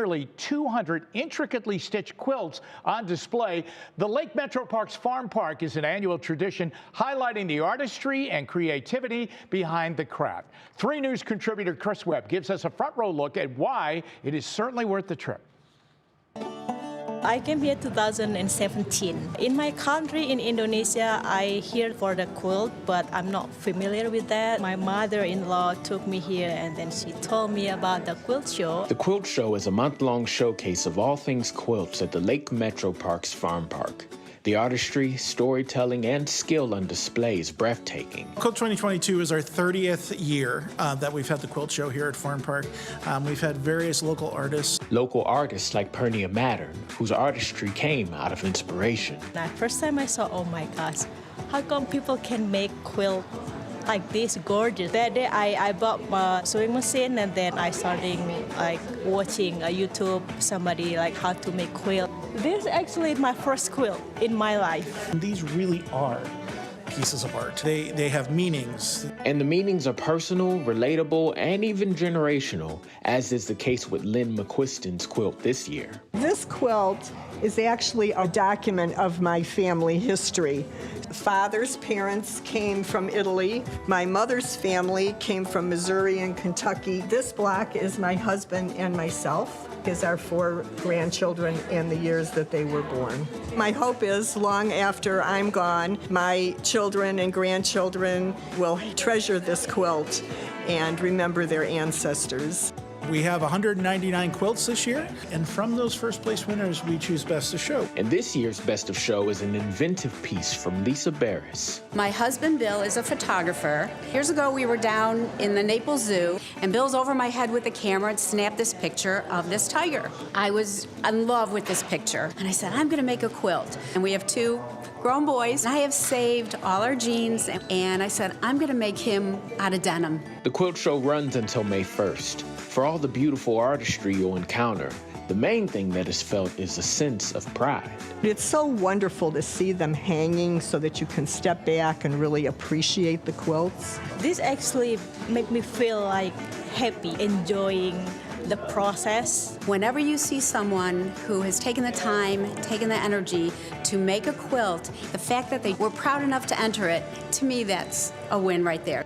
Nearly 200 intricately stitched quilts on display. The Lake Metroparks Farmpark is an annual tradition highlighting the artistry and creativity behind the craft. 3 News contributor Chris Webb gives us a front row look at why it is certainly worth the trip. I came here 2017. In my country, in Indonesia, I hear for the quilt, but I'm not familiar with that. My mother-in-law took me here and then she told me about the quilt show. The Quilt Show is a month-long showcase of all things quilts at the Lake Metroparks Farmpark. The artistry, storytelling, and skill on display is breathtaking. Quilt 2022 is our 30th year that we've had the Quilt Show here at Farmpark. We've had various local artists. Local artists like Purnia Mattern, whose artistry came out of inspiration. The first time I saw, oh my gosh, how come people can make quilt like this gorgeous? That day I bought my sewing machine and then I started watching YouTube, somebody how to make quilt. This is actually my first quilt in my life. These really are pieces of art. They have meanings. And the meanings are personal, relatable, and even generational, as is the case with Lin McQuiston's quilt this year. This quilt is actually a document of my family history. Father's parents came from Italy. My mother's family came from Missouri and Kentucky. This block is my husband and myself. Is our 4 grandchildren and the years that they were born. My hope is long after I'm gone, my children and grandchildren will treasure this quilt and remember their ancestors. We have 199 quilts this year, and from those first place winners, we choose Best of Show. And this year's Best of Show is an inventive piece from Lisa Barris. My husband, Bill, is a photographer. Years ago, we were down in the Naples Zoo, and Bill's over my head with the camera and snapped this picture of this tiger. I was in love with this picture, and I said, I'm gonna make a quilt. And we have 2 grown boys. I have saved all our jeans, and I said, I'm gonna make him out of denim. The Quilt Show runs until May 1st. For all the beautiful artistry you'll encounter, the main thing that is felt is a sense of pride. It's so wonderful to see them hanging so that you can step back and really appreciate the quilts. This actually made me feel happy, enjoying the process. Whenever you see someone who has taken the time, taken the energy to make a quilt, the fact that they were proud enough to enter it, to me, that's a win right there.